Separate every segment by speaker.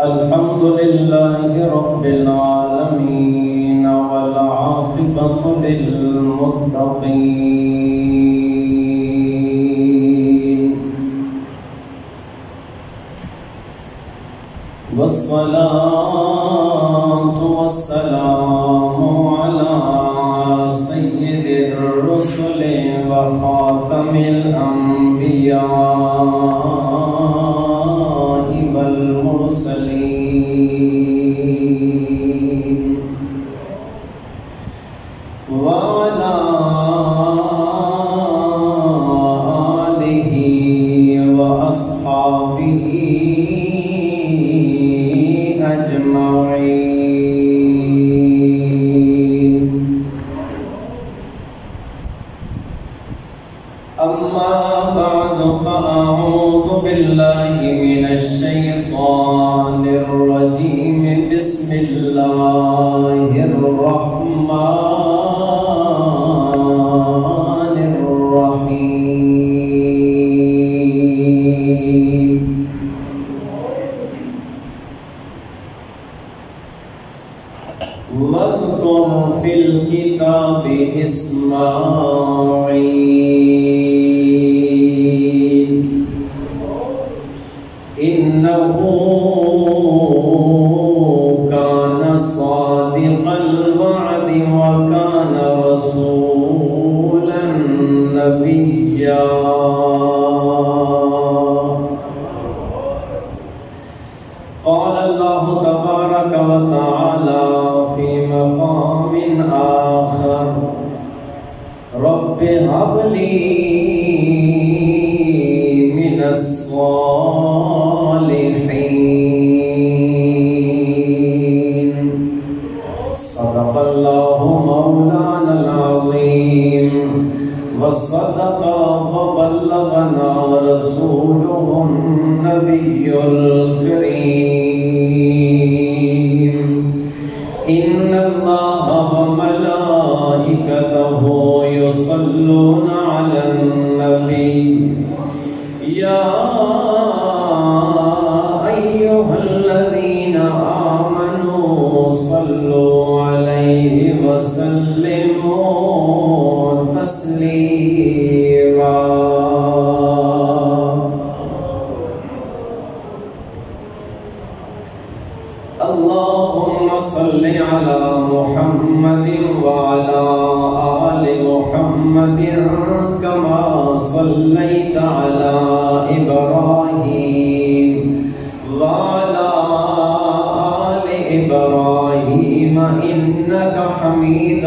Speaker 1: الحمد لله رب العالمين والعاقبة للمتقين والصلاة والسلام على سيد الرسل وخاتم الأنبياء والمرسلين وعلى آله وأصحابه أجمعين. أما بعد فأعوذ بالله من الشيطان الرجيم. بسم الله الرحمن الرحيم. واذكر في الكتاب إسماعيل إنه كان صادق الوعد وكان رسولا نبيا. قال الله تبارك وتعالى في مقام آخر: رب هب لي من الصالحين. صدق الله مولانا العظيم وصدق وبلغنا رسوله النبي الكريم. إن الله وملائكته يصلون على النبي يا أيها الذين آمنوا صلوا عليه وسلموا تسليما. اللهم صل على محمد وعلى آل محمد كما صليت على إبراهيم وعلى آل إبراهيم إنك حميد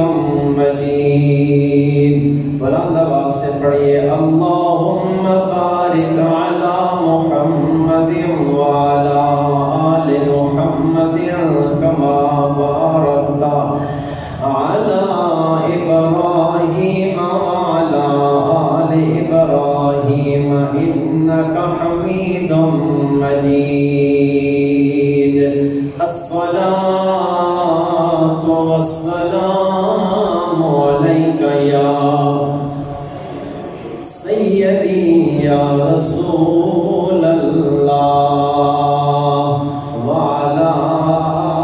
Speaker 1: مجيد. بلند آواز سے پڑھیے: اللهم بارك على محمد وعلى آل محمد كما باركت على إبراهيم وعلى آل إبراهيم إنك حميد مجيد. الصلاة والسلام عليك يا سيدي يا رسول الله وعلى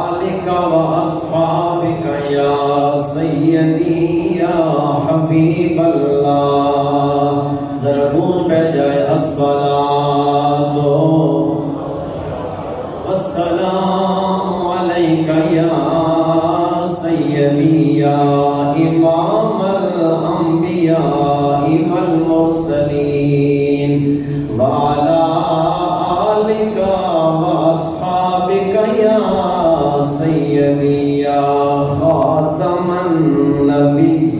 Speaker 1: آلك وأصحابك يا سيدي يا حبيب الله. ضرور پہ جائے: الصلاة والسلام عليك يا سيدي يا إمام الأنبياء والمرسلين وعلى آلك وأصحابك يا سيدي يا خاتم النبيين.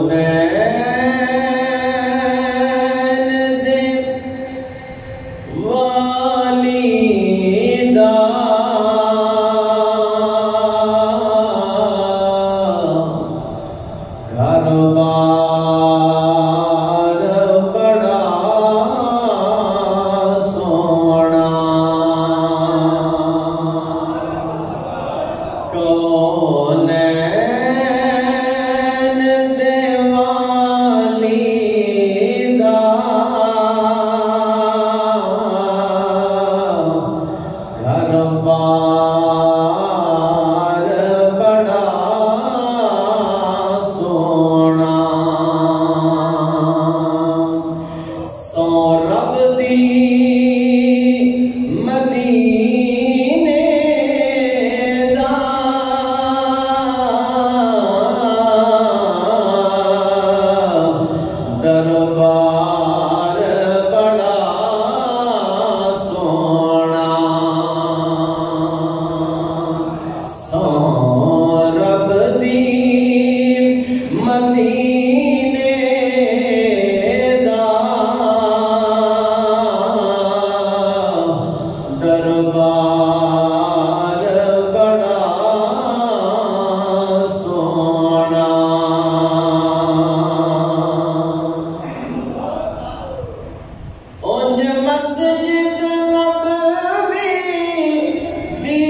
Speaker 1: کونین دے والیدہ گھر بار رب دی مدینے دا دربار بڑا سونا سو رب دی مدینے دا دربار بڑا سونا اونج مسجد نبوی دی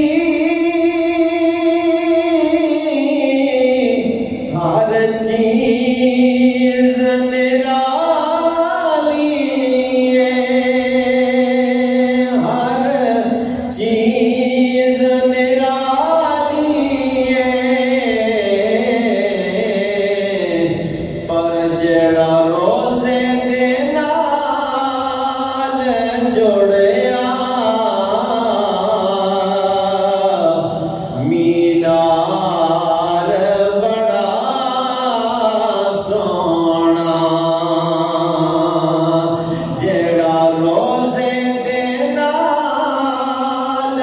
Speaker 1: ہر چیز نرالی ہے ہر چیز نرالی ہے پر جڑا روزے دے نال جڑیا مینار بڑا سونا جڑا روزے دے نال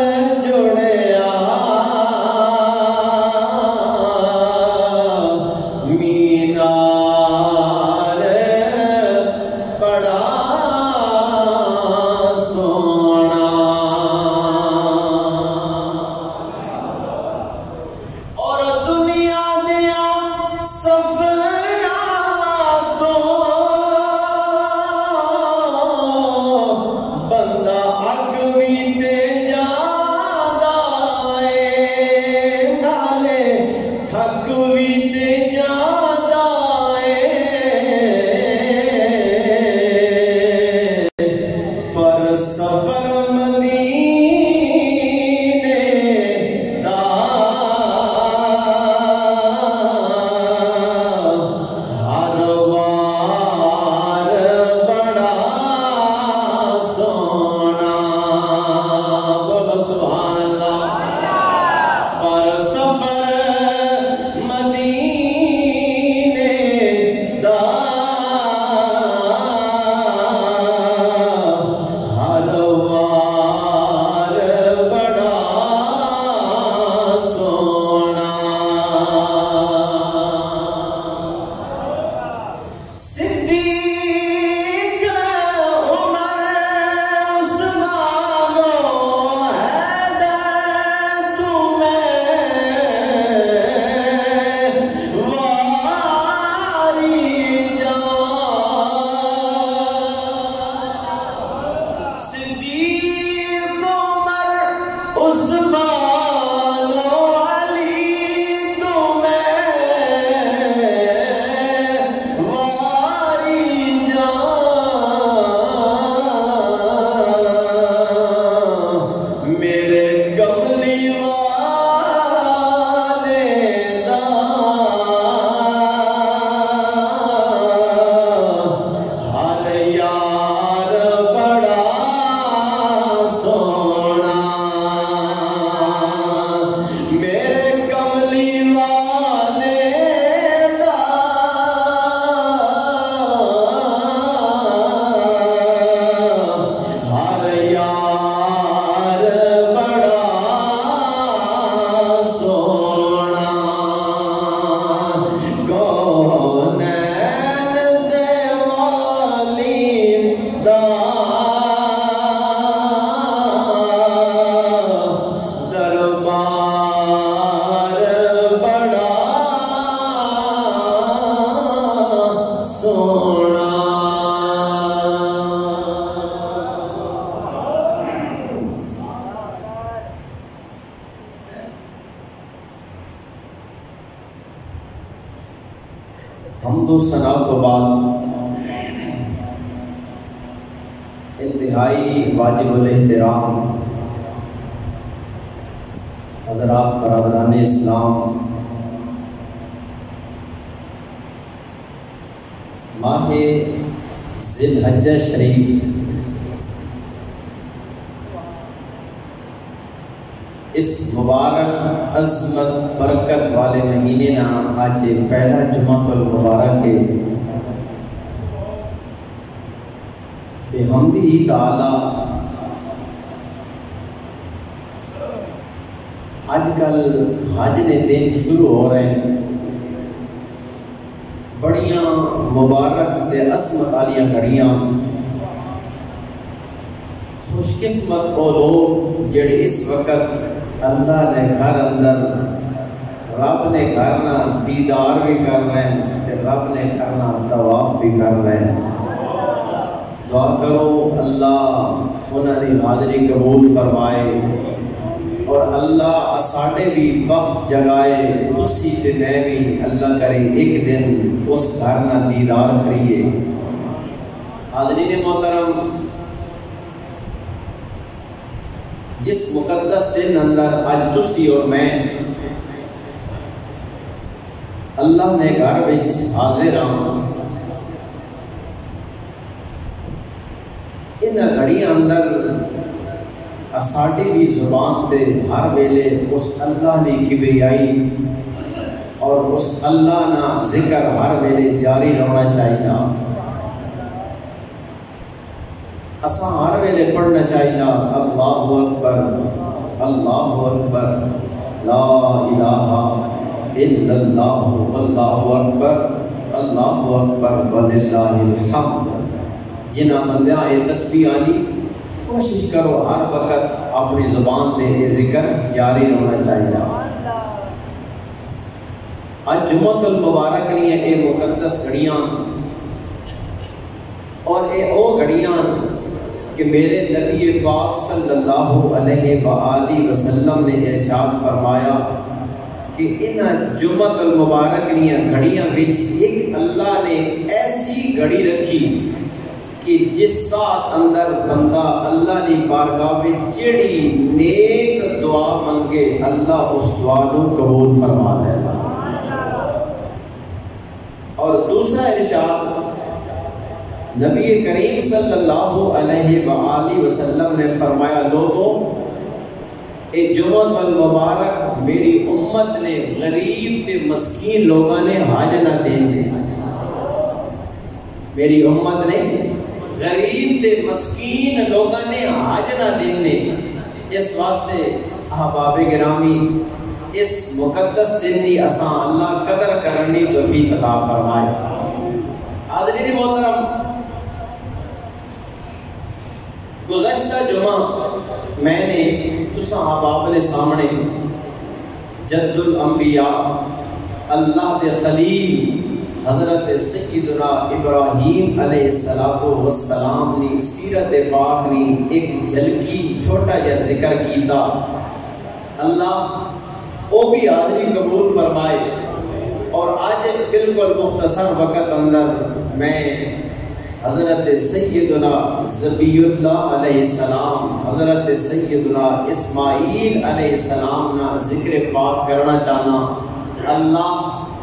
Speaker 1: جڑیا مینار بڑا سونا اور دنیا دیا سفراں تو بندہ اگ بھی تے جاندا اے نالے تھک بھی تے جاندا اے پر سفر مدینے دا ہر وار بڑا سونا بولو سبحان اللہ پر سفر مدینے دا ہر وار بڑا سونا صدیق عمر عثمان و حیدر تمہیں واری جان صدیق عمر عثمان و علی تمہیں واری جان میرے کملی والے دا ہر یار بڑا سونا میرے کملی والے دا ہر یار بڑا سونا کونین دے والی دا دربار بڑا سونا حمد و ثنا تو بعد انتہائی واجب الاحترام حضرات برادران اسلام، ماہ ذی الحجہ شریف اس مبارک عظمت برکت والے مہینے نا آج پہلا جمعہ المبارک ہے بحمدہ تعالی آج کل حج نے دن شروع ہو رہے ہیں بڑیاں مبارک تے عظمت والیاں گھڑیاں خوش قسمت وہ لوگ جڑے اس وقت اللہ نے گھر اندر رب نے گھر نہ دیدار بھی کر رہے ہیں تے رب نے گھر نہ طواف بھی کر رہے ہیں دعا کرو اللہ انہوں نے حاضری قبول فرمائے اور اللہ ساڈے بھی بخت جگائے تسی تے میں بھی اللہ کرے ایک دن اس گھر نہ دیدار کریے۔ حاضرین محترم، جس مقدس دن اندر آج تسی اور میں اللہ نے گھر وچ حاضر ہاں، ان گھڑیاں اندر ساڈی بھی زبان تے ہر ویلے اس اللہ نے کبریائی اور اس اللہ نا ذکر ہر ویلے جاری رہنا چاہیے۔ اساں ہر ویلے پڑھنا چاہیے اللہ اکبر اللہ اکبر لا الہ الا اللہ واللہ اکبر اللہ اکبر وللہ الحمد۔ جنہ بندیاں یہ تسبیح آنی کوشش کرو ہر وقت اپنی زبان تے یہ ذکر جاری رہنا چاہیے۔ آج جمعہ المبارک نہیں ہے، اے مقدس گھڑیاں اور اے او گھڑیاں کہ میرے نبی پاک صلی اللہ علیہ وآلہ وسلم نے ارشاد فرمایا کہ ان جمعہ المبارک نہیں گھڑیاں وچ ایک اللہ نے ایسی گھڑی رکھی کہ جس ساتھ اندر بندہ اللہ دی بارگاہ میں جڑی نیک دعا منگے اللہ اس دعا کو قبول فرما لیتا۔ اور دوسرا ارشاد نبی کریم صلی اللہ علیہ وآلہ وسلم نے فرمایا، لوگوں اے جمعہ المبارک میری امت نے غریب تے مسکین لوگاں نے حاج نہ دینے، میری امت نے غریب تے مسکین لوگاں نے حاج نہ دینے۔ اس واسطے احباب گرامی اس مقدس دن دی اساں اللہ قدر کرنی توفیق عطا فرمائے۔ حاضرین محترم، گزشتہ جمعہ میں نے تساں احباب نے سامنے جد الانبیاء اللہ دے خلیل حضرت سیدنا ابراہیم علیہ السلام نے سیرت پاک نے ایک جھلکی چھوٹا جا ذکر کیتا۔ اللہ وہ بھی حاضری قبول فرمائے۔ اور آج بالکل مختصر وقت اندر میں حضرت سیدنا ذبی اللہ علیہ السلام، حضرت سیدنا اسماعیل علیہ السلام نا ذکر پاک کرنا چاہنا۔ اللہ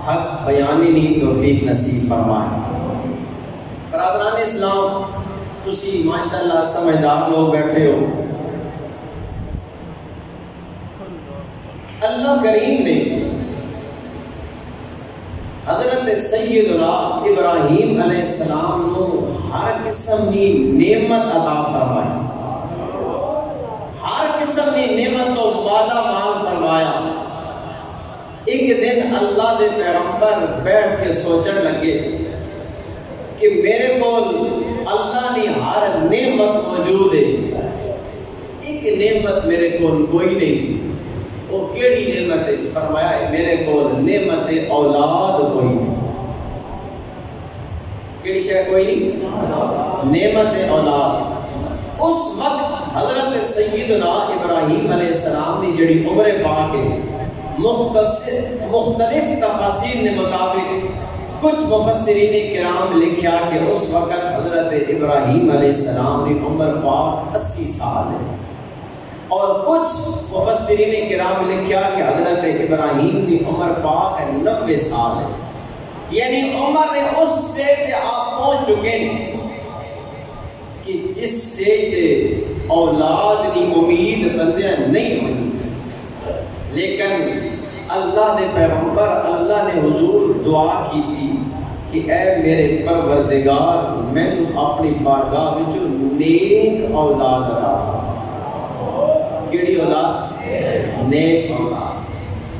Speaker 1: حق بیانی نہیں توفیق نصیب فرمائے۔ برادران اسلام، تسی ماشاءاللہ سمجھدار لوگ بیٹھے ہو۔ اللہ کریم نے حضرت سیدنا ابراہیم علیہ السلام نو ہر قسم کی نعمت عطا فرمائی، ہر قسم کی نعمت تو مالا مال فرمایا۔ ایک دن اللہ دے پیغمبر بیٹھ کے سوچن لگے کہ میرے کول اللہ نے ہر نعمت موجود ہے، ایک نعمت میرے کول کوئی نہیں۔ وہ کیڑی نعمت ہے؟ فرمایا میرے کول نعمت اولاد کوئی نہیں۔ کیڑی شے کوئی نہیں؟ نعمت اولاد۔ اس وقت حضرت سیدنا ابراہیم علیہ السلام نے جڑی عمر پاک ہے، مختلف تفاسیر نے مطابق کچھ مفسرین کرام لکھیا کہ اس وقت حضرت ابراہیم علیہ السلام کی عمر پاک 80 سال ہے، اور کچھ مفسرین کرام لکھیا کہ حضرت ابراہیم کی عمر پاک 90 سال ہے، یعنی عمر نے اس سٹیج پہ آپ پہنچ چکے ہیں کہ جس سٹیج تے اولاد دی امید بندیاں نہیں ہوئی، لیکن اللہ دے پیغمبر اللہ نے حضور دعا کی تھی کہ اے میرے پروردگار میں اپنی بارگاہ وچوں نیک اولاد عطا فرما۔ کیڑی اولاد؟ نیک اولاد۔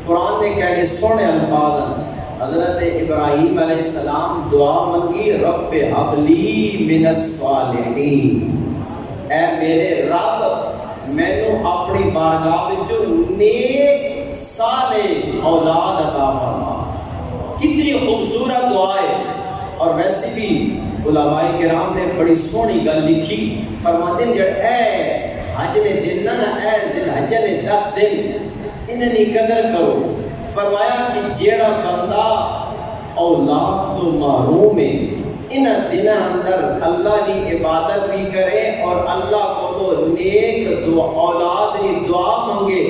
Speaker 1: قرآن نے کہنے سونے الفاظ ہیں، حضرت ابراہیم علیہ السلام دعا منگی، رب ہب لی من الصالحین، اے میرے رب مینوں اپنی بارگاہ وچوں نیک صالح اولاد عطا فرما۔ کتنی خوبصورت دعا ہے۔ اور ویسے بھی علماء کرام نے بڑی سونی گل لکھی، فرماتے ہیں جڑ اے حج نے دن نہ اے ذل حج نے 10 دن انہیں نہیں قدر کرو۔ فرمایا کہ جیڑا بندہ اولاد تو محروم ہے، ان دن اندر اللہ کی عبادت بھی کرے اور اللہ کو وہ نیک اولاد کی دعا منگے،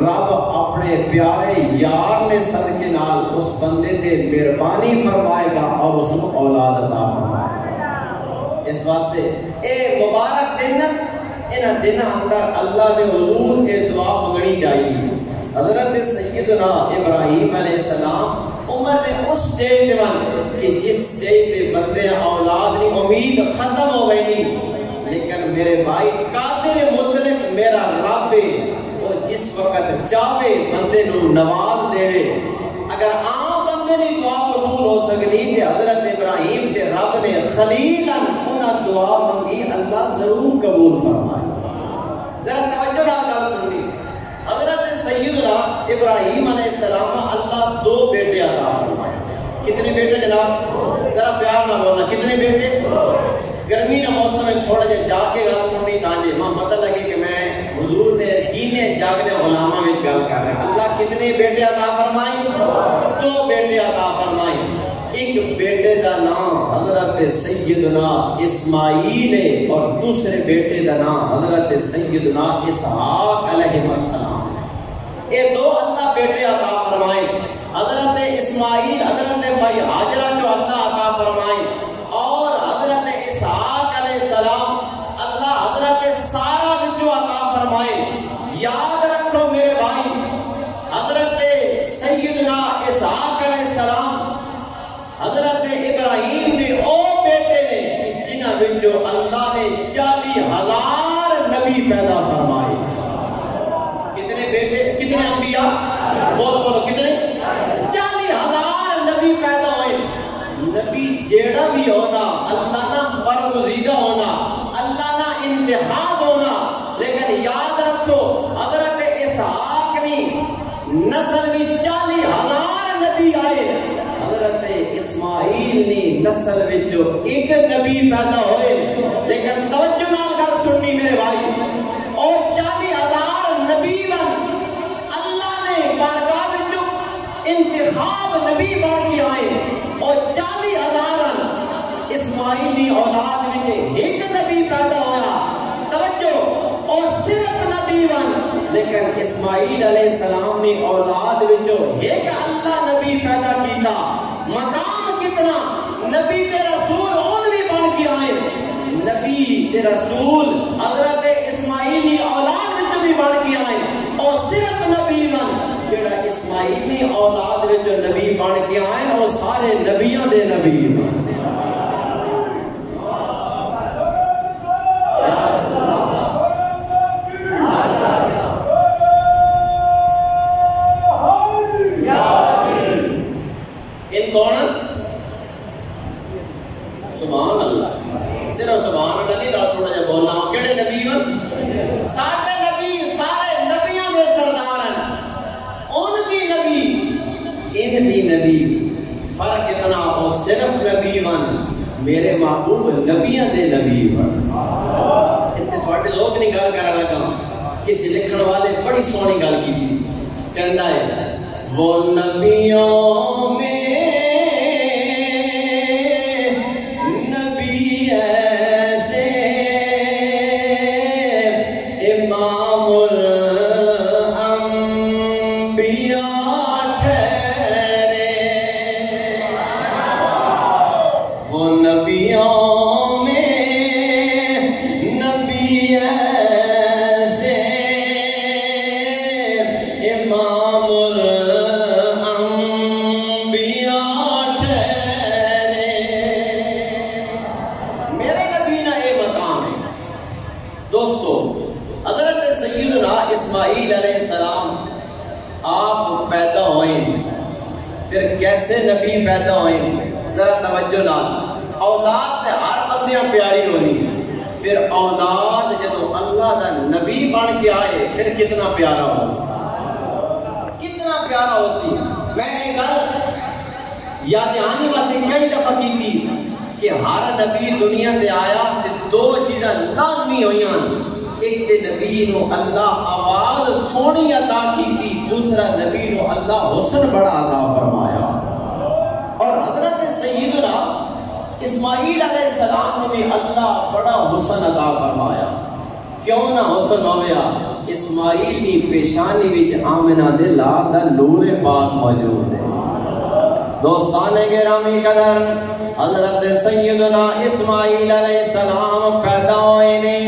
Speaker 1: رب اپنے پیارے یار نے صدقے نال اس بندے تے مہربانی فرمائے گا اور اس کو اولاد عطا فرمائے گا۔ اس واسطے اے مبارک دن ان دن اندر اللہ نے حضور اے دعا منگنی چاہیے۔ حضرت سیدنا ابراہیم علیہ السلام عمر نے اس سٹیج تے کہ جس سٹیج تے بندے اولاد کی امید ختم ہو گئی نہیں، لیکن میرے بھائی قادر مطلق میرا رب ہے، وہ جس وقت چاہے بندے نو نواز دے۔ اگر عام بندے کی دعا قبول ہو سکتی تے حضرت ابراہیم تے رب نے خلیلا انہاں دعا منگی، اللہ ضرور قبول فرمائے۔ ذرا توجہ نال گل سنی، حضرت سیدنا ابراہیم علیہ السلام اللہ 2 بیٹے عطا فرمائے۔ کتنے بیٹے جناب؟ ذرا پیار نہ بولنا، کتنے بیٹے؟ گرمی کا موسم ہے، تھوڑا جا جا کے گل سننی تاکہ ماں پتہ لگے کہ میں حضور نے جینے جاگنے علماء وچ گل کر رہا۔ اللہ کتنے بیٹے عطا فرمائے؟ 2 بیٹے عطا فرمائے۔ ایک بیٹے دا نام حضرت سیدنا اسماعیل ہے اور دوسرے بیٹے دا نام حضرت سیدنا اسحاق علیہ السلام۔ یہ 2 اللہ بیٹے عطا فرمائے۔ حضرت اسماعیل حضرت بھائی حاجرہ جو اللہ عطا فرمائے، اور حضرت اسحاق علیہ السلام اللہ حضرت سارہ جو عطا فرمائے۔ یاد رکھو میرے بھائی، حضرت سیدنا اسحاق علیہ السلام حضرت ابراہیم نے او بیٹے نے جنہاں وچوں اللہ نے 40,000 نبی پیدا فرمائے۔ کتنے بیٹے؟ کتنے انبیاء؟ بولو بولو کتنے؟ 40,000 نبی پیدا ہوئے۔ نبی جیڑا بھی ہونا اللہ نہ برگزیدہ ہونا، اللہ نہ انتخاب ہونا، لیکن یاد رکھو حضرت اسحاق نے نسل میں 40,000 نبی آئے، حضرت اسماعیل نے نسل وچوں 1 نبی پیدا ہوئے۔ لیکن توجہ نال گل سننی میرے بھائی، اور 40,000 نبی بن اللہ نے بارگاہ وچوں انتخاب نبی بن کے آئے، اور 40,000 اسماعیلی اولاد وچ 1 نبی پیدا ہویا۔ توجہ، اور صرف نبی بن، لیکن اسماعیل علیہ السلام نے اولاد وچوں 1 اللہ نبی پیدا کیتا۔ مقام کتنا! نبی تے رسول ان بھی بن کے آئے، نبی تے رسول حضرت اسماعیلی اولاد وچوں بھی بن کے آئے، اور صرف نبی بن جڑا اسماعیلی اولاد وچوں نبی بن کے آئے، اور سارے نبیوں دے نبی بن۔ کون؟ سبحان اللہ، صرف سبحان اللہ نہیں، تھوڑا جا بولنا ہو کیڑے نبی ہو؟ سارے نبی، سارے نبیوں دے سردار ہیں، ان بھی نبی ان بھی نبی، فرق اتنا ہو صرف نبی ون، میرے محبوب نبیوں دے نبی ون۔ اتنے تھوڑے لوگ نہیں گل کر لگا، کسی لکھن والے بڑی سونی گل کی تھی، کہندا ہے وہ نبیوں میں ایسے امام الانبیاء ٹھہرے. میرے نبی نہ یہ مقام ہے. دوستو حضرت سیدنا اسماعیل علیہ السلام آپ پیدا ہوئے، پھر کیسے نبی پیدا ہوئے؟ ذرا توجہ نال. اولاد تے ہر بندیاں پیاری ہونی، پھر اولاد جدو اللہ دا نبی بن کے آئے پھر کتنا پیارا ہو سی، کتنا پیارا ہو سی. میں ایک گل یاد آنی واسے کئی دفعہ کی تھی کہ ہر نبی دنیا تے آیا تے دو چیزاں لازمی ہوئیاں. ایک تے نبی نو اللہ آواز سونی عطا کی تھی، دوسرا نبی نو اللہ حسن بڑا عطا فرمایا. اور حضرت سیدنا اسماعیل علیہ السلام نے بھی اللہ بڑا حسن عطا فرمایا. کیوں نہ حسن ہویا؟ اسماعیل کی پیشانی وچ آمنہ دے لال دا نور پاک موجود ہے. دوستان گرامی قدر، حضرت سیدنا اسماعیل علیہ السلام پیدا ہوئے نے،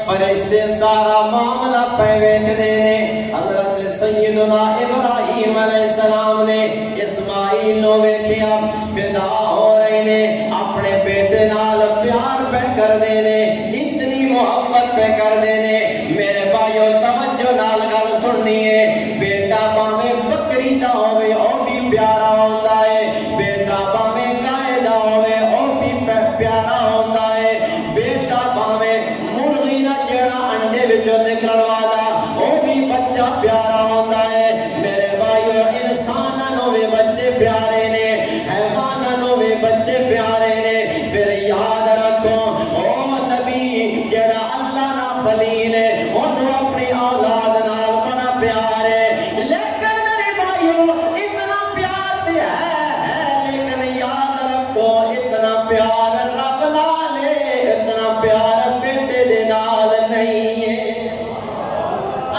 Speaker 1: فرشتے سارا معاملہ پہ ویکھدے نے. حضرت سیدنا ابراہیم علیہ السلام نے اسماعیل نو ویکھیا، فدا ہو رہے نے، اپنے بیٹے نال پیار پہ کر دے نے، اتنی محبت پہ کر دے نے. میرے بھائیو توجہ نال گل سننی ہے. بیٹا باویں بکری دا ہوے او بھی پیارا ہوندا ہے، بیٹا باویں گائے دا ہوے او بھی پیارا ہوندا ہے، بیٹا باویں مرغی نہ جڑا انڈے وچوں نکلن والا او بھی بچہ پیارا ہوندا ہے. میرے بھائیو انساناں نوں وی بچے پیارے نے، حیواناں نوں وی بچے پیارے نے. پھر یاد رکھو او نبی جڑا اللہ نا خلیل ہے اونوں اپنی اولاد نال بڑا پیار ہے. لیکن میرے بھائیو اتنا پیار تے ہے لیکن یاد رکھو اتنا پیار رب نال ہے، اتنا پیار بیٹے دے نال نہیں ہے.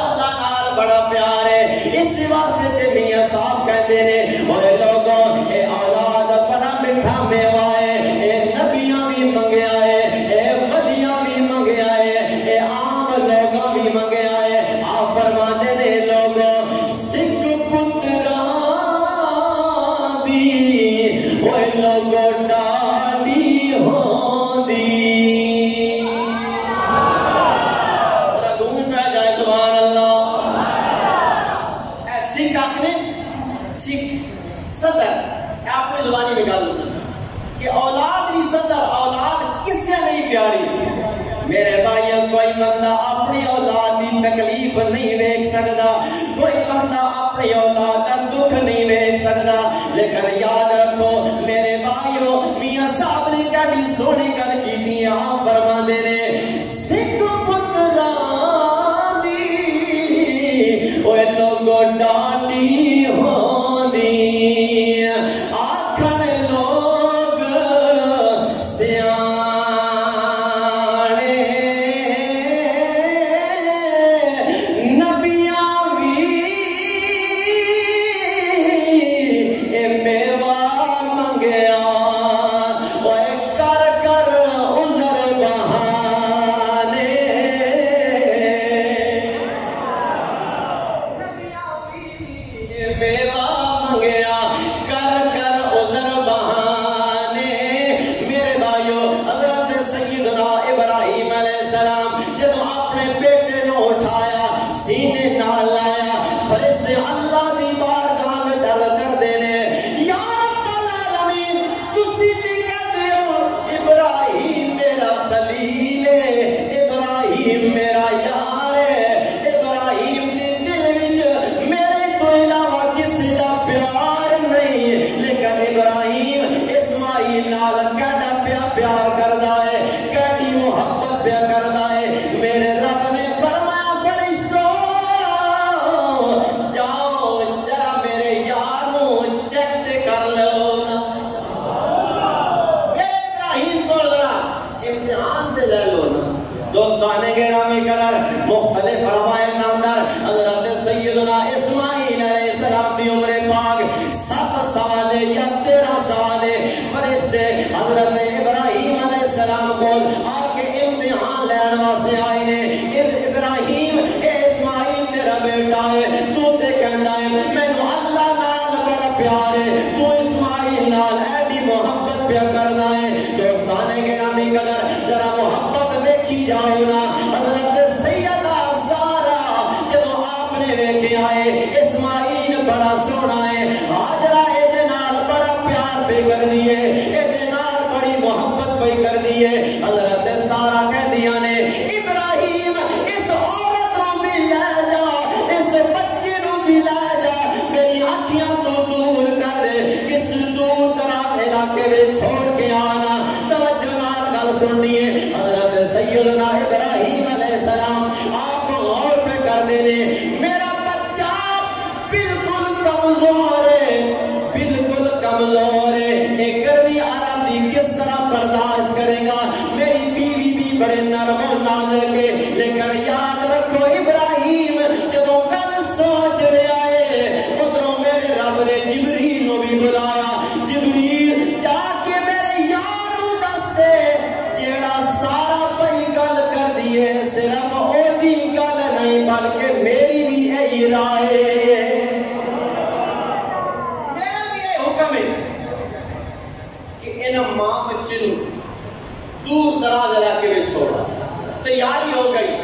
Speaker 1: اللہ نال بڑا پیار ہے. اس واسطے تے میاں صاحب کہندے نے اوے لوگوں اے اولاد بڑا میٹھا میوہ ہے، اے نبیاں بھی منگیا ہے، اے ولیاں بھی منگیا ہے، اے عام لوگوں بھی منگیا ہے. آپ فرماتے نے لوگوں سکھ پتراں دی اوے لوگوں ڈاڈی ہوندی. صدر اپنی زبانی میں گل کہ اولاد ری صدر اولاد کس سے نہیں پیاری. میرے بھائیوں کوئی بندہ اپنی اولاد دی تکلیف نہیں ویکھ سکدا، کوئی بندہ اپنی اولاد دا دکھ نہیں ویکھ سکدا. لیکن یاد رکھو میرے بھائیوں میاں صاحب نے کیڑی سونی گل کیتی. آپ فرماندے نے سکھ پتراں دی اوے لوگوں ڈاڈی ہوندی. آکھن لوگ سیانے نبیاں وی اے میوہ منگیا اوے کر کر عذر بہانے. نبیاں وی اے میوہ منگیا کر کر عذر بہانے. میرے بھائیو حضرت سیدنا ابراہیم علیہ السلام جب اپنے بیٹے نو اٹھایا سینے نال لایا، فرشتے اللہ دی بارگاہ میں ڈل کر دینے یا رب العالمین تسی تے کہتے ہو ابراہیم میرا خلیل ہے، ابراہیم میرا یار ہے، ابراہیم دی دل وچ میرے تو علاوہ کسی دا پیار نہیں. لیکن ابراہیم اسماعیل نال کیڑا پیار کردا ہے، کیڑی محبت پیا کردا ہے. میرے رب نے فرمایا فرشتو جاؤ ذرا میرے یار نو چیک تے کر لو نا. میرے ابراہیم کو ذرا امتحان تے لے لو نا. دوستان گرامی قدر مختلف روایت اندر حضرت سیدنا اسماعیل علیہ السلام دی عمر پاک 7 سال یا 13 سال. فرشتے حضرت ابراہیم علیہ السلام کو آ کے امتحان لین واسطے آئے نے. نال ایڈی محبت پیا کرنا ہے. دوستانے گرامی قدر ذرا محبت ویکھی جاؤ نا. حضرت سیدہ سارا جدو آپ نے ویکھے آئے اسماعیل بڑا سونا ہے, ہاجرہ اے نال بڑا پیار پہ کر دیے, اے نال بڑی محبت پہ کر دیے. حضرت سارا کہہ دیا نے ابراہیم اس عورت نو بھی لے جا, اس بچے نو بھی لے جا, میری آنکھیاں تو دور کر دے, کس دور دراز علاقے میں چھوڑ کے آنا. توجہ نال گل سنیے. حضرت سیدنا ابراہیم علیہ السلام آپ غور پہ کر دینے, میرا بچہ بالکل کمزور ہے, بالکل کمزور ہے, ایک گرمی عرب دی کس طرح برداشت کرے گا. میری بیوی بھی بڑے نرم و نازک ہے, لیکن یاد رکھو ابراہیم جدو گل سوچ رہے آئے ادھروں میرے رب نے جبریل نو بھی بلایا. جبریل جا کے میرے یار نو دس دے جیڑا سارا پئی گل کر دیے صرف او دی گل نہیں بلکہ میری بھی یہی رائے ہے, میرا بھی یہ حکم ہے کہ انہاں ماں بچے نو دور دراز علاقے میں چھوڑا. تیاری ہو گئی.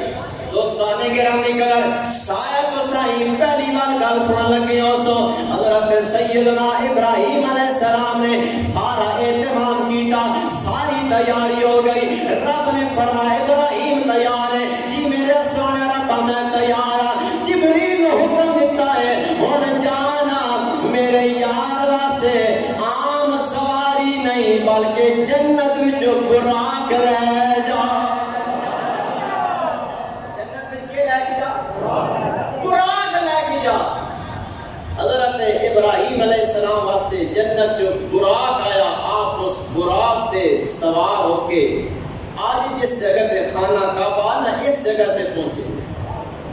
Speaker 1: دوستانے گرامی قدر شاید تو صحیح پہلی بار گل سنن لگے ہو سو حضرت سیدنا ابراہیم علیہ السلام نے سارا اہتمام کیتا, ساری تیاری ہو گئی. رب نے فرمایا ابراہیم تیار ہے جی, میرے سونے رب میں تیار ہوں. جبریل نے حکم دیتا ہے ہن جانا میرے یار واسطے عام سواری نہیں بلکہ جنت وچ براق لے جا. حضرت ابراہیم علیہ السلام واسطے جنت جو براق آیا, آپ اس براق تے سوار ہو کے آج جس جگہ تے خانہ کعبہ نا اس جگہ تے پہنچے.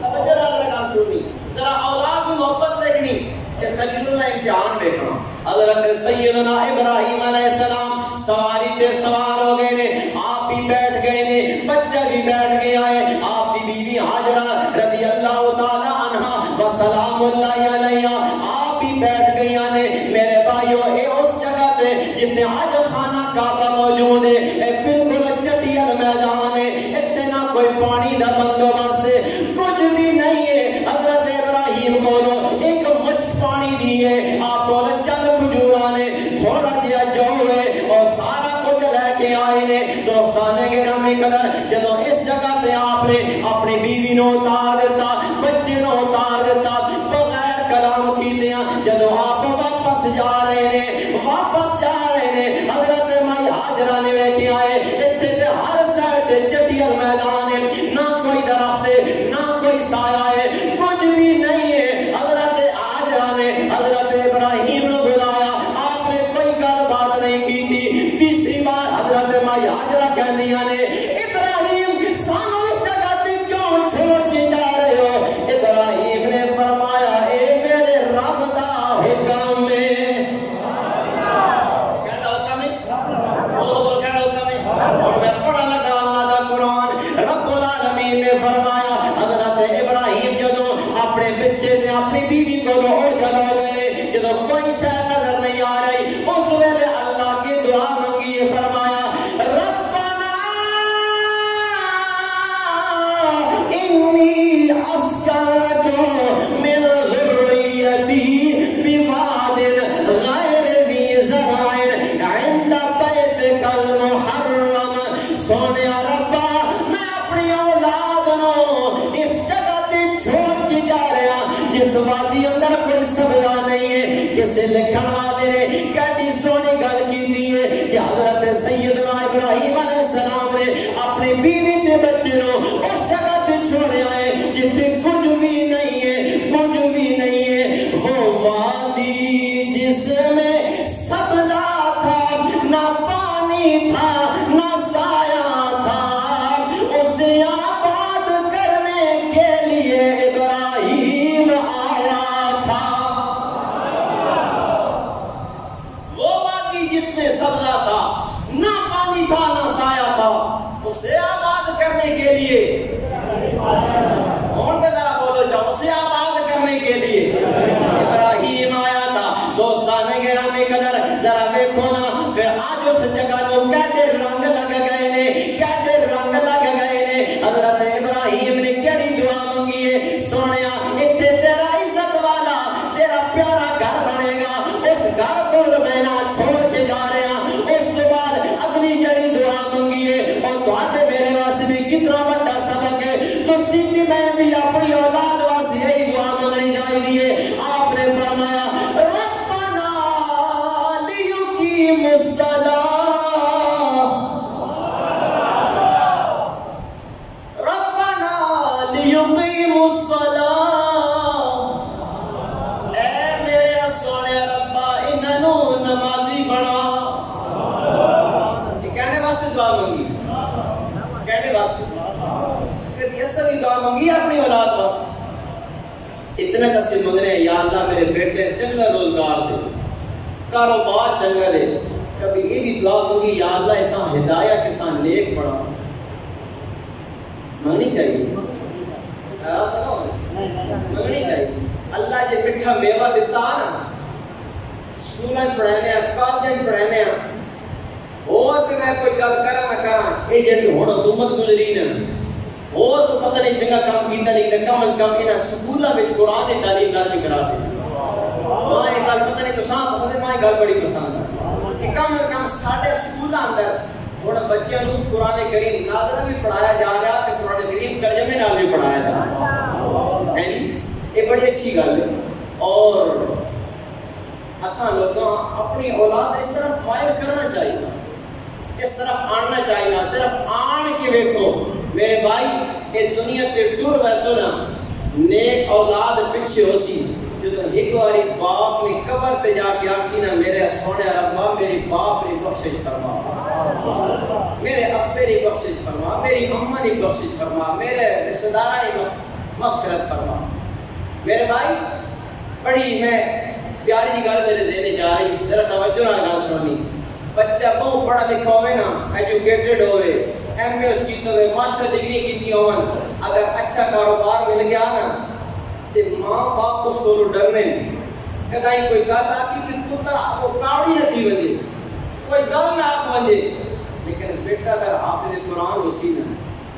Speaker 1: اب ذرا لگا سنی, ذرا اولاد کی محبت دیکھنی کہ خلیل اللہ امتحان دیکھنا. حضرت سیدنا ابراہیم علیہ السلام سواری تے سوار ہو گئے نے, آپ بھی بیٹھ گئے نے, بچہ بھی بیٹھ گیا ہے. آپ دی بیوی ہاجرہ رضی اللہ تعالی عنہا و سلام اللہ علیہا آپ بھی بیٹھ گیا نے. میرے بھائیو اے اس جگہ تے جتنے آج خانہ کعبہ موجود ہے, اے بالکل چٹیل میدان ہے, اتنا کوئی پانی دا بندوبست ہے کچھ بھی نہیں ہے. حضرت ابراہیم کو ایک مشت پانی دیے, آپ کو چند کھجورانے تھوڑا جہا جو ہے اور سارا کچھ لے کے آئے نے. دوستانے گرامی قدر جدو اس جگہ تے آپ نے اپنی بیوی نو اتار دیتا, بچے نو اتار دیتا, بغیر کلام کیتے ہیں جدو آپ واپس جا رہے ہیں, واپس جا رہے ہیں حضرت مائی ہاجرہ نے ویکھے آئے اتنے تے ہر سائڈ چٹیل میدان ہے, نہ کوئی درخت ہے نہ کوئی سایہ ہے, کچھ بھی نہیں ہے. حضرت ہاجرہ نے حضرت ابراہیم نے بلایا, آپ نے کوئی گل بات نہیں کی تھی. تیسری بار حضرت مائی ہاجرہ کہہ دیا نے ابراہیم سانو اس جگہ تے کیوں چھوڑ کے جا رہے ہو. ابراہیم نے فرمایا اے میرے رب دا حکم ہے. کہنا حکم ہے, بولو کہنا حکم ہے. اور میں پڑھا لگا اللہ دا قرآن, رب العالمین نے فرمایا حضرت ابراہیم جدو اپنے بچے نے اپنی بیوی کو او جلا گئے, جدو کوئی شے نظر نہیں آ رہی اس ویلے اللہ کی دعا منگی, فرمایا ربنا انی اسکنت من ذریتی بواد غیر ذی زرع عند بیتک المحرم. سونے ربا میں اپنی اولاد نو اس جگہ تے چھوڑ کے جا رہا جس وادی اندر کوئی سبزہ نہیں ہے. کسی لکھن والے نے کیٹی سونی گل کی ہے کہ حضرت سیدنا ابراہیم علیہ السلام نے اپنی بیوی تے بچے نو اس جگہ تے چھوڑے آئے جتنے کچھ بھی نہیں ہے, کچھ بھی نہیں ہے. وہ وادی جس میں سبزہ تھا, نہ پانی تھا, نہ سایہ تھا, اسے آباد کرنے کے لیے ابراہیم آیا تھا. وہ وادی جس میں سبزہ تھا, نہ پانی تھا, نہ سایہ تھا, اسے آباد کرنے کے لیے اس جگہ نو کیڑے رنگ لگ گئے نے کیڑے رنگ لگ گئے نے حضرت ابراہیم نے کیڑی دعا منگی ہے سونیا ایتھے تیرا عزت والا تیرا پیارا گھر بنے گا اس گھر کو میں نہ چھوڑ کے جا رہا اس کے بعد اگلی جڑی دعا منگی ہے اور تواڈے میرے واسطے بھی کتنا بڑا سبق ہے تو سیدھی میں بھی اپنی اولاد واسطے یہی دعا منگنی چاہیے آپ نے فرمایا ربنا لیقیم الصلاۃ لیقیم الصلاۃ اے میرے سونے ربا انہوں نمازی بنا یہ کہنے واسطے دعا منگی کہنے واسطے کہ یہ سبھی دعا منگی اپنی اولاد واسطے اتنا کسی منگنے یا اللہ میرے بیٹے چنگا روزگار دے کاروبار چنگا دے کبھی یہ بھی دعا منگی یا اللہ ایسا ہدایت ایسا نیک بڑھا منگنی چاہیے منگنی چاہیے اللہ جے مٹھا میوہ دیتا نا سکولیں پڑھائنے ہیں کالجیں پڑھائنے ہیں اور کہ میں کوئی گل کرا نہ کرا یہ جڑی ہن حکومت گزری نا اور تو پتہ نہیں چنگا کام کیتا نہیں تے کم از کم انہاں سکولاں وچ قرآن دی تعلیم لازمی کرا دے ماں یہ گل پتہ نہیں تو ساں پسند ہے ماں یہ گل بڑی پسند ہے کہ کم از کم ساڈے سکولاں اندر اور بچیاں نوں قرآن کریم نازل بھی پڑھایا جا رہا کہ قرآن کریم ترجمے نال بھی پڑھایا جا رہا ہے یہ بڑی اچھی گل ہے اور اساں لوگوں اپنی اولاد اس طرف مائل کرنا چاہیے اس طرف آنا چاہیے صرف آن کے ویکھو میرے بھائی یہ دنیا تے ٹر ویسو نا نیک اولاد پیچھے ہو سی جدو ایک باری باپ نے قبر تے جا کے آکسی نا میرے سونے ربا میری باپ نے بخشش فرما میرے ابے نے بخشش فرما میری اماں نے بخشش فرما میرے رشتہ داراں نے مغفرت فرما میرے بھائی بڑی میں پیاری جی گل میرے ذہن چ آ رہی ذرا توجہ نال گل سننی بچہ بہت پڑھا لکھا ہوئے نا ایجوکیٹڈ ہوئے ایم اے اس کی تو ماسٹر ڈگری کی ہون اگر اچھا کاروبار مل گیا نا تے ماں باپ اس کو ڈرنے کدائی کوئی گل آکی کہ پتر آپ کو کاوڑی نہ تھی ونجے کوئی گل نہ آکھ ونجے لیکن بیٹا اگر حافظ قرآن ہو سی نا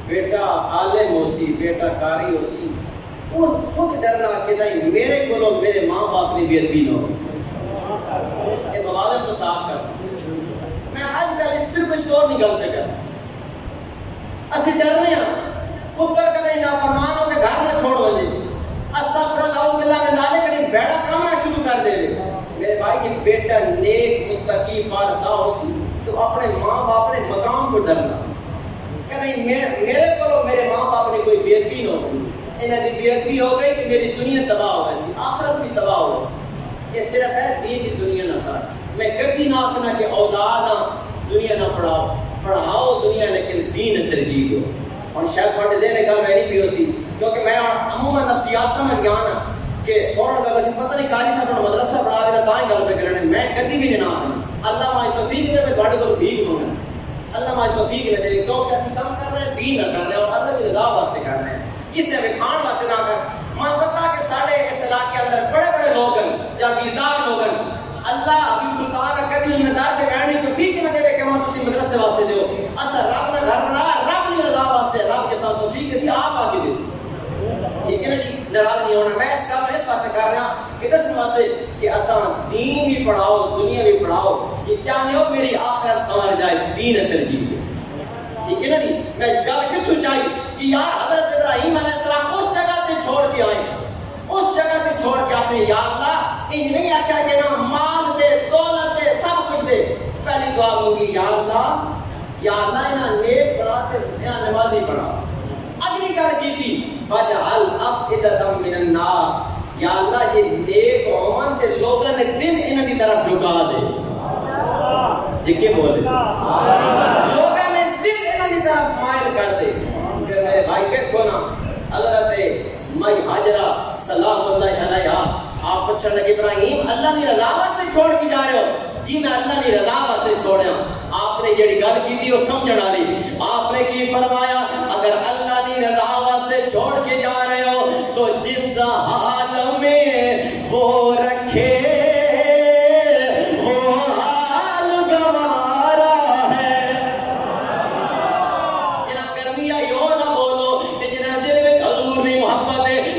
Speaker 1: بیٹا عالم ہو سی بیٹا قاری ہو سی وہ خود ڈرنا کہ دائی میرے کو لوگ میرے ماں باپ نے بھی ادبی نہ ہو یہ موازن تو صاف کر میں آج کل اس پر کچھ اور نکلتے کر اسی ڈر رہے ہیں پتر کدے نافرمان ہو کے گھر میں چھوڑ وجے استغفر اللہ باللہ میں نالے کریں بیٹا کام نہ شروع کر دے رہے میرے بھائی جب بیٹا نیک متقی پارسا ہو سی تو اپنے ماں باپ نے مقام کو ڈرنا کہتے ہیں میرے کو میرے ماں باپ نے کوئی بے ادبی نہ ہو انہیں دی بے ادبی ہو گئی کہ میری دنیا تباہ ہو گئی آخرت بھی تباہ ہو گئی یہ صرف ہے دین کی دنیا نہ تھا میں کبھی نہ آکھنا کہ اولاد دنیا نہ پڑھاؤ دنیا لیکن دین ترجیح دو اور شاید بڑے ذہن گل میں نہیں پی ہو سی کیونکہ میں عموماً نفسیات سمجھ گیا نا کہ فوراً گل اسی پتہ نہیں قاری صاحب نے مدرسہ پڑھا کے تاں ہی گل پہ کرنے میں کدی بھی نہیں آکھنا اللہ ماں توفیق دے میں تھوڑے کو بھیک مانگنا اللہ ماں توفیق نہ دے کیونکہ اسی کام کر رہے ہیں دین نہ کر رہے ہیں اور اللہ کی رضا واسطے کر رہے ہیں کسے بھی کھان واسطے نہ کر ماں پتہ کہ ساڑھے اس علاقے اندر بڑے بڑے لوگ ہیں جاگیردار لوگ ہیں اللہ ابھی سلطان کبھی ان دار کے بیان نہیں توفیق نہ دے کہ وہاں تسی مدرسے واسطے دیو اصل رب نے گھر بنایا رب کی رضا واسطے رب کے ساتھ توفیق اسی آپ آگے دے سی ٹھیک ہے نا جی ناراض نہیں ہونا میں اس کام اس واسطے کر رہا کہ دس واسطے کہ اساں دین بھی پڑھاؤ دنیا بھی پڑھاؤ کہ چاہنے ہو میری آخرت سنور جائے دین ترجیح دے ٹھیک ہے نا جی میں گل کتوں چاہیے کہ یار حضرت ابراہیم علیہ السلام اس جگہ تے چھوڑ کے آئے اس جگہ تے چھوڑ کے آخر یا اللہ انج نہیں آکھا کہ نا مال دے دولت دے سب کچھ دے پہلی دعا ہوگی یا اللہ انہاں نیک بنا تے انہاں نمازی بنا اگلی گل کیتی فجعل افئدۃ من الناس یا اللہ یہ نیک ہون تے لوگاں نے دل انہاں دی طرف جھکا دے جگے بولے لوگاں نے دل انہاں دی طرف مائل کر دے پھر میرے بھائی دیکھو نا حضرت مائی حاجرہ سلام اللہ علیہا آپ پوچھنے لگے ابراہیم اللہ کی رضا واسطے چھوڑ کے جا رہے ہو جی میں اللہ کی رضا واسطے چھوڑیا آپ نے جڑی گل کی تھی وہ سمجھن والی آپ نے کی فرمایا اگر اللہ کی رضا واسطے چھوڑ کے جا رہے ہو تو جس حال میں وہ رکھے وہ حال گوارا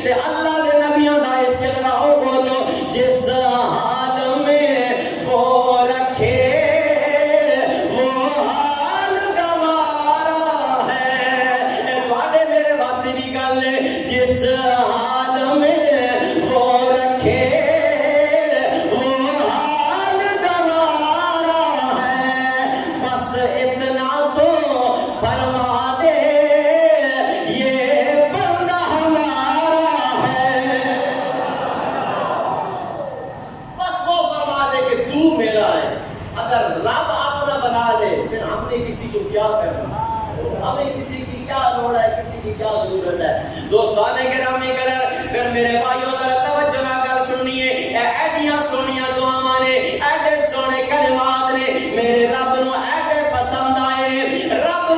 Speaker 1: تے اللہ دے نبیوں دا عشق لگاؤ بولو جس حال میں وہ رکھے وہ حال گوارا ہے تواڈے میرے واسطے بھی گل ہے جس حال میں وہ رکھے کسی کو کیا کرنا ہمیں کسی کی کیا لوڑ ہے کسی کی کیا ضرورت ہے دوستان گرامی قدر پھر میرے بھائیوں ذرا توجہ نہ کر سنیے ایڈیاں سونیاں دعاواں نے ایڈے سونے کلمات نے میرے رب نو ایڈے پسند آئے رب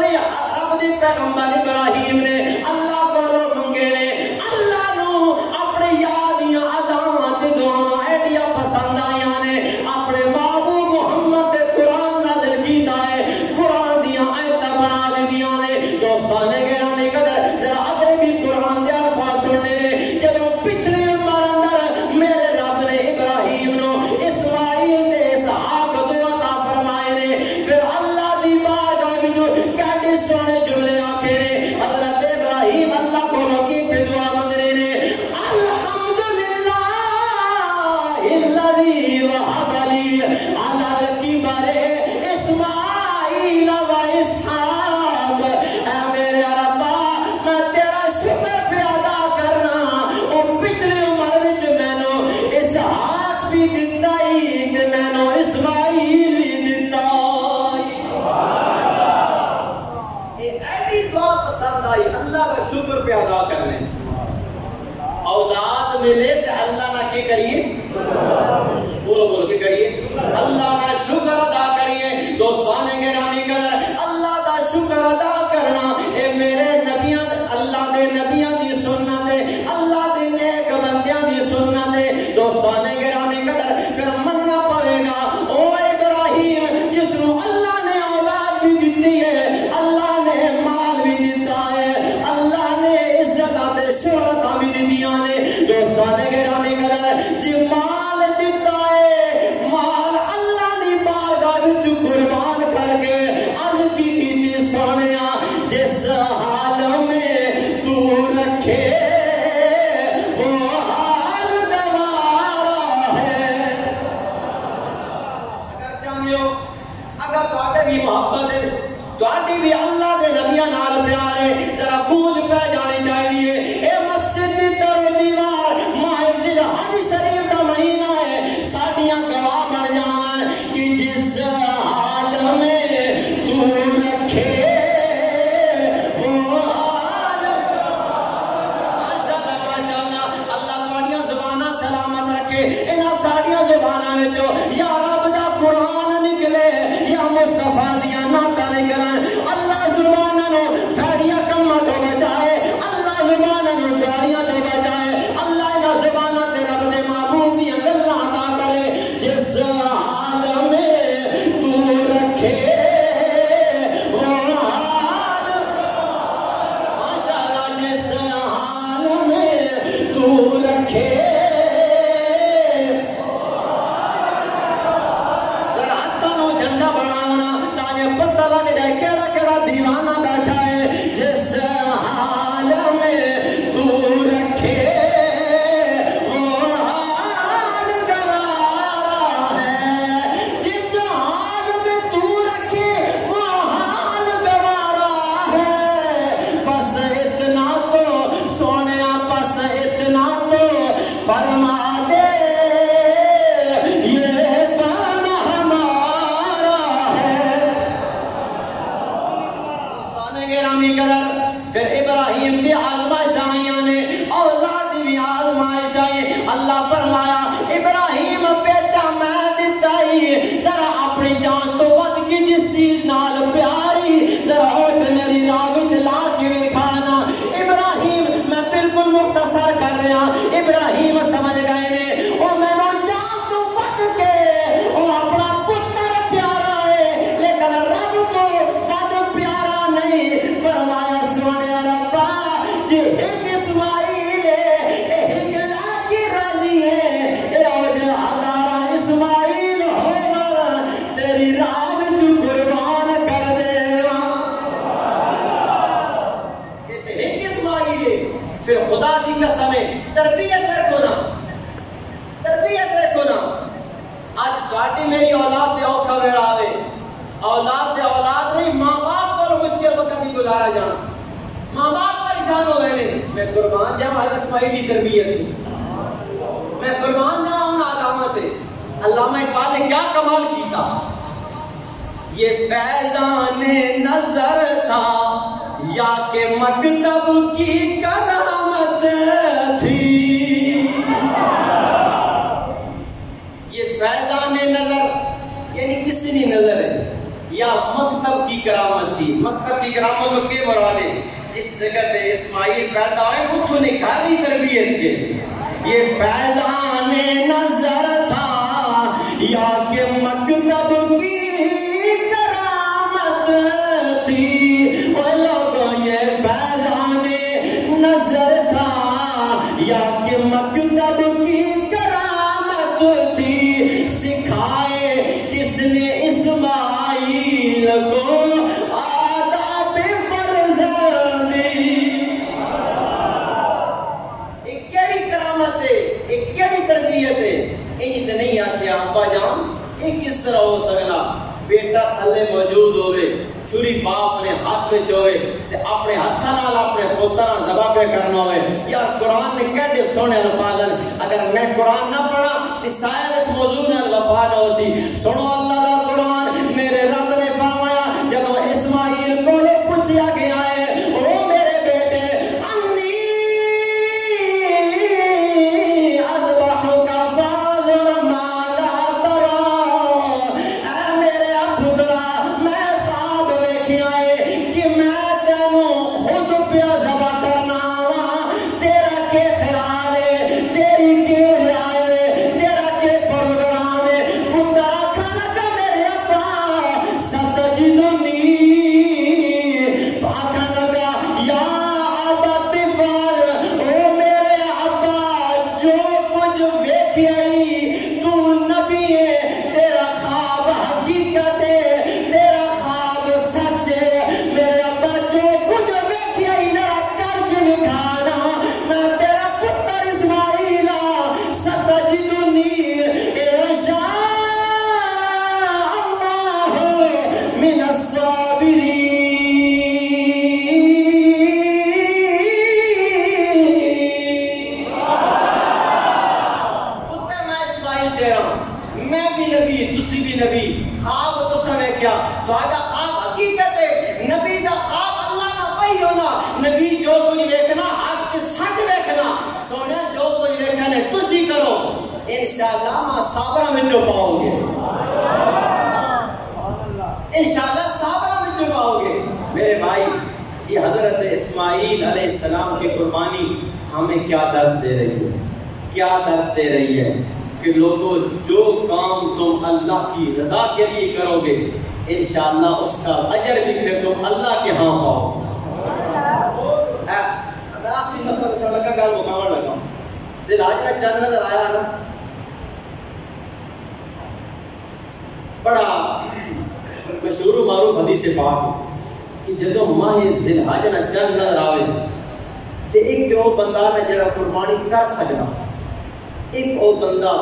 Speaker 1: دی پیغمبر ابراہیم نے اللہ کولو منگے نے اللہ نو اپنے یادیاں اداواں تے دعاواں ایڈیاں پسند آئیاں نے اپنے محبوب محمد دے قرآن نازل کیتا ہے قرآن دیاں آیتاں بنا دیاں نے دوستان گرامی قدر ذرا اگلے بھی قرآن دے الفاظ سننے نے جدوں پچھلے عمر اندر میرے رب نے ابراہیم نو اسماعیل تے اسحاق دو عطا فرمائے نے پھر اللہ دی بارگاہ وچ کیڑے سونے جملے آکھے نے حضرت ابراہیم اللہ کولوں کی دعا منگنے نے الحمدللہ الذی وهب لي على الكبر اسماعیل و اسحاق اے میرے ربا میں تیرا شکر پہ ادا کرنا او پچھلی عمر وچ مینوں اسحاق بھی دتا ہی تے مینوں اسماعیل بھی دتا اے ایڈی دعا پسند آئی اللہ کا شکر پہ ادا کرنے اولاد ملے تے اللہ نہ کی کریے بولو بولو کی کریے اللہ کا شکر ادا کریے دوستان گرامی قدر اللہ دا شکر ادا کرنا اے میرے نبیاں اللہ دے نبیاں دی سنت ہے اللہ دے نیک بندیاں دی سنت ہے دوستان گرامی قدر پھر مننا پڑے گا او ابراہیم جس نو اللہ نے اولاد بھی دیتی ہے اللہ نے مال بھی دیتا ہے اللہ نے عزت تے شہرت بھی دیتیاں نے دوستان گرامی قدر جی مال دیتا ہے مال اللہ دی بارگاہ وچ قربان کر کے عرض کی سونیا جس حال میں تو رکھے وہ حال گوارا ہے اگر چاہیے اگر تواڈے بھی محبت ہے تواڈی بھی اللہ دے نبیاں نال پیار ہے ذرا بوجھ پہ جانی چاہیے اے مسجد دی در و دیوار ماہ ذی الحج شریف کا مہینہ ہے ساڈیاں گواہ بن جان کہ جس حال میں تو رکھے وہ حال ماشاءاللہ اللہ تواڈیاں زباناں سلامت رکھے انہاں ساڈیاں زباناں وچوں یا رب دا قرآن نکلے یا مصطفیٰ دیاں نعتاں نکلن اللہ زباناں نو بھڑیاں کماں تو بچائے اللہ زباناں نو گالیاں تو بچائے اللہ انہاں زباناں تے رب دے محبوب دیاں گلاں عطا کرے جس حال میں تو رکھے وہ حال ماشاءاللہ جس حال میں تو رکھے ذرا ہاتھاں نو جھنڈا بناونا تاکہ پتہ لگ جائے کیڑا کیڑا دیوانہ بیٹھا ہے جس حال میں تو رکھے وہ حال گوارا ہے جس حال میں تو رکھے وہ حال گوارا ہے بس اتنا تو سونیا بس اتنا تو فرما دے یہ بن ہمارا ہے گرامی قدر پھر ابراہیم کی آزمائش آئیاں نے اولاد بھی آزمائش آئی اللہ فرمایا ابراہیم بیٹا میں دیتا ہی ذرا اپنی جان تو ود کی جس چیز نال پیاری ذرا اوٹ میری راہ وچ لا کے وکھانا ابراہیم میں بالکل مختصر کر رہا ابراہیم سمجھ گئے نے او میں جان تو ود کے او اپنا پتر پیارا ہے لیکن رب کو ود پیارا نہیں فرمایا سونے ربا جی ایک اسماعیل ہے پھر خدا دی قسم ہے تربیت دیکھو نا، تربیت دیکھو نا. آج گاڑی میری اولاد دے اوکھا ویڑا آوے، اولاد دے اولاد نہیں، ماں باپ کو مشکل وقت نہیں گزارا جانا، ماں باپ پریشان ہوئے نہیں. میں قربان جاؤں حضرت اسماعیل کی تربیت کی، میں قربان جاؤں ان علامت. علامہ اقبال نے کیا کمال کی تھا، یہ فیضان نظر تھا یا کہ مکتب کی کرامت تھی. یہ فیضان نظر یعنی کسی نہیں نظر ہے، یا مکتب کی کرامت تھی. مکتب کی کرامت کو کیا مراد ہے؟ جس جگہ تے اسماعیل پیدا ہوئے اتھو نکالی تربیت کے. یہ فیضان نظر تھا یا کہ مکتب کی کرامت تھی. وہ لوگوں یہ فیضان نظر تھا یا کہ مکتب کی کرامت تھی. سکھائے کس نے اسماعیل کو آداب فرزندی. ایک کیڑی کرامت ہے، ایک کیڑی تربیت ہے. یہ تو نہیں آکھیا ابا جان یہ کس طرح ہو سکنا، بیٹا تھلے موجود ہوئے، چھری باپ نے ہاتھ میں ہوئے تے اپنے ہاتھاں نال اپنے پوتراں ذبح پہ کرنا ہوئے. یار قرآن نے کیڑے سونے الفاظ ہیں، اگر میں قرآن نہ پڑھا تو شاید اس موضوع میں وفا نہ ہو سی. سنو اللہ دا قرآن. میرے رب نے فرمایا جب اسماعیل کو پوچھا گیا ہے او میرے بیٹے انی اذبحک فانظر ماذا ترى، اے میرے پترا میں خواب ویکھیا ہے کہ میں تینوں خود پہ ذبح کرنا وا، تیرا کے خیال ہے، تیری کے رائے ہے، تیرا کے پروگرام ہے. پترا کھانا کا میرے ابا ستجدنی آکھن لگا یا ابا تفعل، او میرے ابا جو کچھ ویکھیائی تو نبی ہے، تیرا خواب حقیقت ہے، تیرا خواب سچ ہے. میرے ابا جو کچھ ویکھیائی ذرا کر کے دکھانا، میں تیرا پتر اسماعیل ستجدنی انشاء اللہ من الصابرین. پتر میں اسماعیل تیرا ہوں، میں بھی نبی تسی بھی نبی. خواب تسا ویکھیا، تہاڈا خواب حقیقت ہے. نبی دا خواب اللہ نہ پئی ہونا. نبی جو کچھ ویکھنا حق تے سچ ویکھنا. سونے جو کچھ ویکھنا تسی کرو، انشاءاللہ ماں صابراں وچوں پاؤ گے، انشاءاللہ صابراں وچوں پاؤ گے. میرے بھائی یہ حضرت اسماعیل علیہ السلام کی قربانی ہمیں کیا درس دے رہی ہے، کیا درس دے رہی ہے کہ لوگوں جو کام تم اللہ کی رضا کے لیے کرو گے انشاءاللہ اس کا اجر بھی پھر تم اللہ کے ہاں پاؤ. آخری مسئلہ دسن لگا گل مکاون لگا. ذی الحج میں چند نظر آیا نا، بڑا مشہور و معروف حدیث پاک کہ جدو ماہ ذی الحج نہ چند نظر آوے تے ایک جو بندہ نہ جڑا قربانی کر سکنا، ایک او بندہ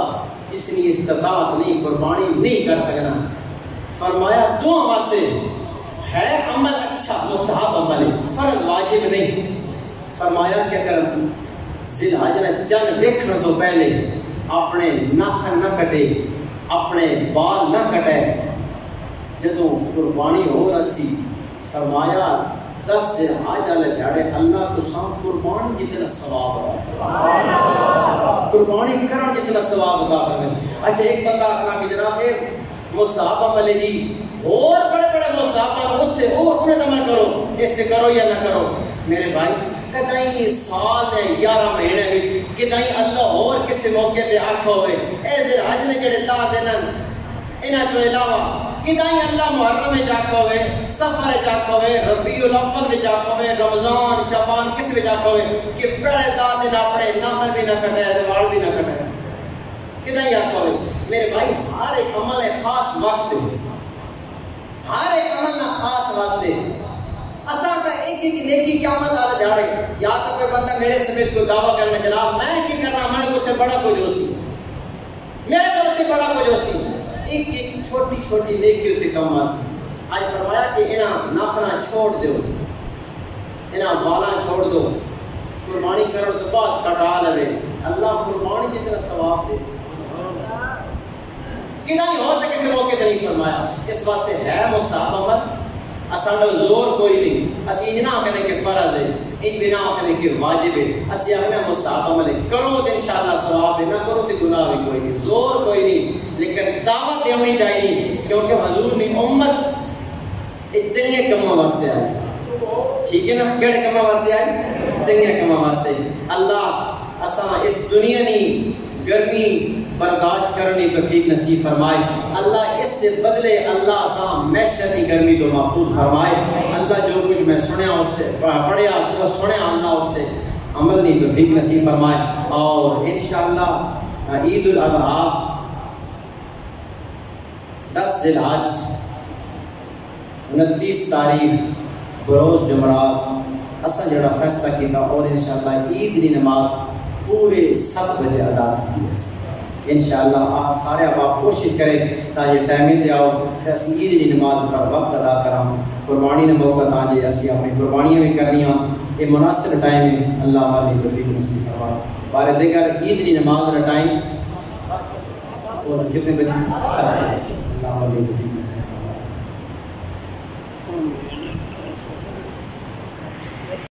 Speaker 1: جس نے استطاعت نہیں قربانی نہیں کر سکنا. فرمایا دو واسطے ہے عمل اچھا مستحب عمل ہے، فرض واجب نہیں. فرمایا کہ اگر ذی الحج نہ چند ویکھن تو پہلے اپنے ناخن نہ کٹے، اپنے بال نہ کٹے، جدوں قربانی ہو رسی فرمایا 10 ذی الحج والے دیہڑے اللہ کو سام قربانی جتنا ثواب عطا، قربانی کرن جتنا ثواب عطا کرے. اچھا ایک بندہ آخنا کہ جناب یہ مستحب عمل ہے جی، اور بڑے بڑے مستحب عمل اتھے اور انہیں عمل کرو، اس سے کرو یا نہ کرو. میرے بھائی کدائیں سال نے 11 مہینے وچ کدائیں اللہ اور کسی موقع تے آکھا ہوئے اے ذی الحج نے جڑے دا دینن انہاں تو علاوہ کدائیں اللہ محرم میں آکھا ہوئے، سفر میں آکھا ہوئے، ربیع الاول میں آکھا ہوئے، رمضان شعبان کس میں آکھا ہوئے کہ پہلے دا دن اپنے ناخن بھی نہ کٹے تے وال بھی نہ کٹے. کدائیں آکھا ہوئے. میرے بھائی ہر ایک عمل خاص وقت ہے، ہر ایک عمل نہ خاص وقت ہے. اساں تے ایک ایک نیکی قیامت والا جاڑے یا تو کوئی بندہ میرے سمیت کوئی دعویٰ کرنا جناب میں کی کرنا میں نے کچھ بڑا کچھ ہو سی میرے کو اتنے بڑا کچھ ہو سی ایک ایک چھوٹی چھوٹی نیکی اتنے کم آسی آج فرمایا کہ انہاں نافنا چھوڑ دو انہاں والا چھوڑ دو قربانی کرنے تو بعد کٹا لے اللہ قربانی جتنا ثواب دے سی کہ نہیں ہو تو کسی موقع تے نہیں فرمایا اس واسطے ہے مستحب عمل اساں زور کوئی نہیں اسی اجنا کہنے کہ فرض ہے ان بنا کہنے کہ واجب ہے اسی اپنا مستحب عمل ہے کرو تو انشاءاللہ ثواب ہے نہ کرو تو گناہ بھی کوئی نہیں زور کوئی نہیں لیکن دعوت دینی چاہیے کیونکہ حضور کی امت یہ چنگے کموں واسطے آئے ٹھیک ہے نا کیڑے کموں واسطے آئے چنگے کموں واسطے اللہ اساں اس دنیا نی گرمی برداشت کرنی توفیق نصیب فرمائے اللہ اس سے بدلے اللہ اساں معیشت کی گرمی تو محفوظ فرمائے اللہ جو کچھ میں سنیا اس سے پڑھیا تو سنیا اللہ اس سے عمل نہیں توفیق نصیب فرمائے اور انشاءاللہ عید الاضحیٰ 10 ذی الحج 29 تاریخ بروز جمعرات اساں جڑا فیصلہ کیتا اور انشاءاللہ عید کی نماز پورے 7 بجے ادا کی انشاءاللہ آپ سارے آپ کوشش کریں تاکہ ٹائم تے آؤ کہ اسی عید کی نماز پر وقت ادا کراں قربانی نے موقع تاکہ اسی اپنی قربانیاں بھی کرنیاں یہ مناسب ٹائم ہے اللہ ہماری توفیق نصیب فرمائے بارے دیگر عید کی نماز کا ٹائم اور کتنے بجے 7 بجے اللہ ہماری توفیق نصیب